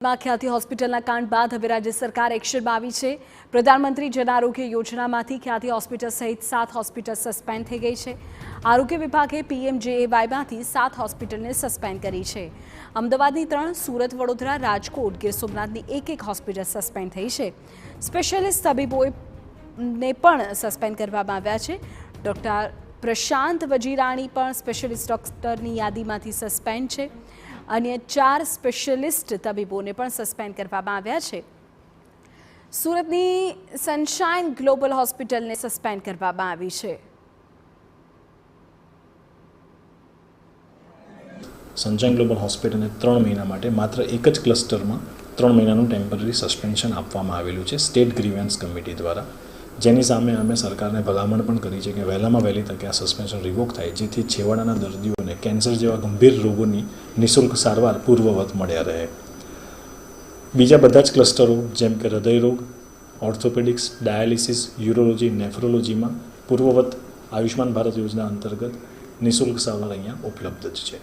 ખ્યાતિ હોસ્પિટલના કાંડ બાદ હવે રાજ્ય સરકાર એક્શનમાં આવી છે। પ્રધાનમંત્રી જન આરોગ્ય યોજનામાંથી ખ્યાતિ હોસ્પિટલ સહિત 7 હોસ્પિટલ સસ્પેન્ડ થઈ ગઈ છે। આરોગ્ય વિભાગે PMJAYમાંથી 7 હોસ્પિટલને સસ્પેન્ડ કરી છે। અમદાવાદની 3, સુરત, વડોદરા, રાજકોટ, ગીર સોમનાથની એક હોસ્પિટલ સસ્પેન્ડ થઈ છે। સ્પેશિયાલિસ્ટ તબીબોને પણ સસ્પેન્ડ કરવામાં આવ્યા છે। ડોક્ટર પ્રશાંત વજીરાણી પણ સ્પેશિયાલિસ્ટ ડોક્ટરની યાદીમાંથી સસ્પેન્ડ છે। अन्य 4 स्पेशलिस्ट तबीबों ने पण सस्पेन्ड करवामां आव्या छे। सूरतनी सनशाइन ग्लोबल होस्पिटल ने सस्पेन्ड करवामां आवी छे। सनशाइन ग्लोबल होस्पिटल ने 3 महीना माटे मात्र एक ज क्लस्टर में 3 महीनाનું टेम्पररी सस्पेन्शन आपवामां आवेलुं छे स्टेट ग्रीवेन्स कमिटी द्वारा, जेनी सामे अमे सरकारने भलामण पण करी छे के वहेलामां वहेली तके आ सस्पेन्शन रिवोक थाय, जेथी छेवाडाना दर्दीओने केन्सर जेवा गंभीर रोगोनी निःशुल्क सारवार पूर्ववत मळ्या रहे। बीजा बधा ज क्लस्टरो जेम के हृदयरोग, ऑर्थोपेडिक्स, डायालिसिस, यूरोलॉजी, नेफ्रोलॉजी में पूर्ववत आयुष्मान भारत योजना अंतर्गत निःशुल्क सारवार अहींया उपलब्ध ज छे।